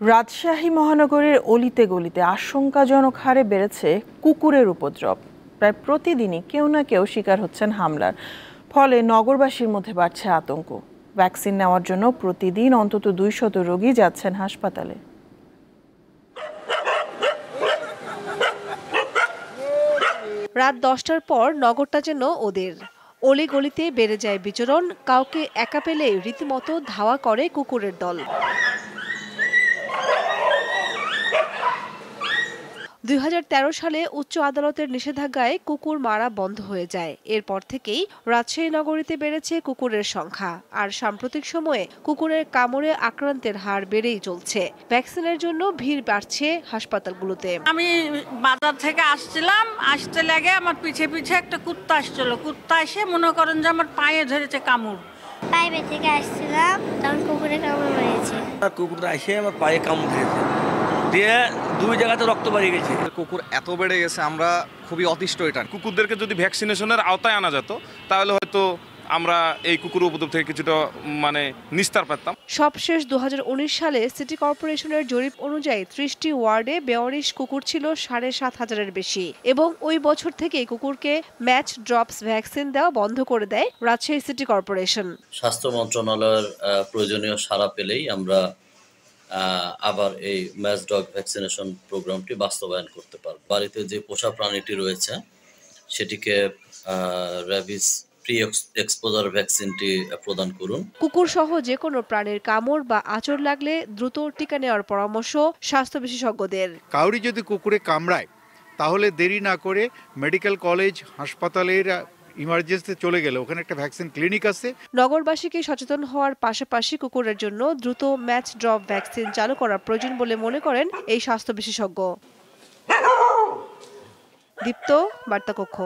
রাজশাহী মহানগরের অলিতে গলিতে আশঙ্কাজনক হারে বেড়েছে কুকুরের উপদ্রব। প্রায় প্রতিদিনই কেউ না কেউ শিকার হচ্ছেন হামলার। ফলে নগরবাসীর মধ্যে বাড়ছে আতঙ্ক। ভ্যাকসিন নেওয়ার জন্য প্রতিদিন অন্তত 200 রোগী যাচ্ছেন হাসপাতালে। রাত 10টার পর নগরটা যেন ওদের অলিগলিতে বেড়ে যায় বিচরণ। কাউকে একা পেলে রীতিমতো ধাওয়া করে কুকুরের দল। 2013 সালে উচ্চ আদালতের নিষেধাজ্ঞায় কুকুর মারা বন্ধ হয়ে যায়। এরপর থেকেই রাজশাহী নগরীতে বেড়েছে কুকুরের সংখ্যা। আর সাম্প্রতিক সময়ে কুকুরের কামড়ে আক্রান্তের হার বেড়েই চলছে। ভ্যাকসিনের জন্য ভিড় বাড়ছে হাসপাতালগুলোতে। আমি বাজার থেকে আসতে লাগে আমার পিছে পিছে একটা কুত্তা আসছিল। কুত্তা এসে মনে করেন যে আমার পায়ে ধরেছে কামড়। পাইপে থেকে আসছিলাম, তখন কুকুরে কামড় মেরেছে। কুকুরটা এসে আমার পায়ে কামড় দিয়েছে, দিয়ে 2 জায়গাতে রক্ত বেরিয়ে গেছে। কুকুর এত বেড়ে গেছে, আমরা খুবই অতিষ্ঠ। এটা কুকুরদেরকে যদি ভ্যাকসিনেশনের আওতায় আনা যেত তাহলে হয়তো আমরা এই কুকুর উপদ্রব থেকে কিছুটা নিস্তার পেতাম। সবশেষ 2019 সালে সিটি কর্পোরেশনের জরিপ অনুযায়ী 30টি ওয়ার্ডে 42 কুকুর ছিল 7,500-এর বেশি। এবং ওই বছর থেকে কুকুরকে ম্যাচ ড্রপস ভ্যাকসিন দেওয়া বন্ধ করে দেয় রাজশাহী সিটি কর্পোরেশন। স্বাস্থ্য মন্ত্রণালয়ের প্রয়োজনীয় সাড়া পেলেই আমরা আবার এই ম্যাচ ডগ ভ্যাকসিনেশন প্রোগ্রামটি বাস্তবায়ন করতে পারব। বাড়িতে যে পোষা প্রাণীটি রয়েছে সেটিকে র্যাবিস প্রি এক্সপোজার ভ্যাকসিনটি প্রদান করুন। কুকুর সহ যে কোনো প্রাণীর কামড় বা আঁচড় লাগলে দ্রুত টিকা নেওয়ার পরামর্শ স্বাস্থ্য বিশেষজ্ঞদের। কাউরি যদি কুকুরে কামড়ায় তাহলে দেরি না করে মেডিকেল কলেজ হাসপাতালের ইমার্জেন্সিতে চলে গেলে ওখানে একটা ভ্যাকসিন ক্লিনিক আছে। নগরবাসীকে সচেতন হওয়ার পাশাপাশি কুকুরের জন্য দ্রুত ম্যাচ ড্রপ ভ্যাকসিন চালু করা প্রয়োজন বলে মনে করেন এই স্বাস্থ্য বিশেষজ্ঞ। দীপ্ত, বার্তা কক্ষ।